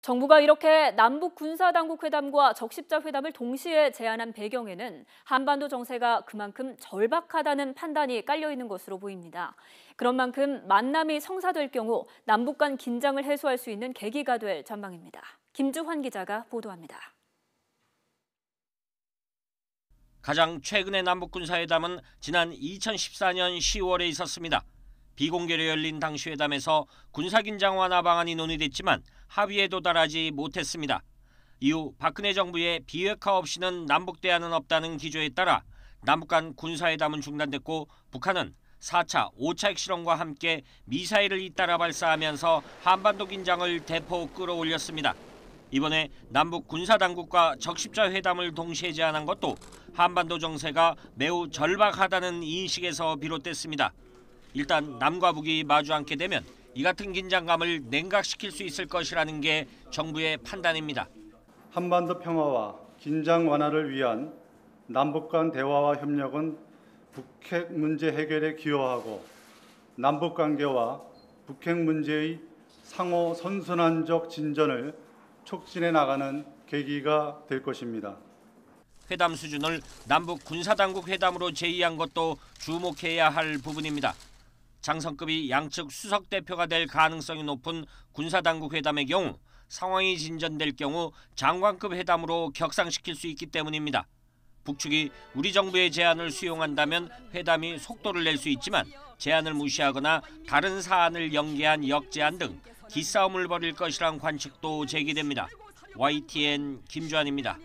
정부가 이렇게 남북 군사당국 회담과 적십자 회담을 동시에 제안한 배경에는 한반도 정세가 그만큼 절박하다는 판단이 깔려 있는 것으로 보입니다. 그런 만큼 만남이 성사될 경우 남북 간 긴장을 해소할 수 있는 계기가 될 전망입니다. 김주환 기자가 보도합니다. 가장 최근의 남북 군사회담은 지난 2014년 10월에 있었습니다. 비공개로 열린 당시 회담에서 군사긴장 완화 방안이 논의됐지만 합의에 도달하지 못했습니다. 이후 박근혜 정부의 비핵화 없이는 남북 대화는 없다는 기조에 따라 남북 간 군사회담은 중단됐고 북한은 4차, 5차 핵실험과 함께 미사일을 잇따라 발사하면서 한반도 긴장을 대폭 끌어올렸습니다. 이번에 남북 군사당국과 적십자 회담을 동시에 제안한 것도 한반도 정세가 매우 절박하다는 인식에서 비롯됐습니다. 일단 남과 북이 마주 앉게 되면 이 같은 긴장감을 냉각시킬 수 있을 것이라는 게 정부의 판단입니다. 한반도 평화와 긴장 완화를 위한 남북 간 대화와 협력은 북핵 문제 해결에 기여하고 남북 관계와 북핵 문제의 상호 선순환적 진전을 촉진해 나가는 계기가 될 것입니다. 회담 수준을 남북 군사당국 회담으로 제의한 것도 주목해야 할 부분입니다. 장성급이 양측 수석 대표가 될 가능성이 높은 군사당국 회담의 경우 상황이 진전될 경우 장관급 회담으로 격상시킬 수 있기 때문입니다. 북측이 우리 정부의 제안을 수용한다면 회담이 속도를 낼 수 있지만 제안을 무시하거나 다른 사안을 연계한 역제안 등 기싸움을 벌일 것이란 관측도 제기됩니다. YTN 김주환입니다.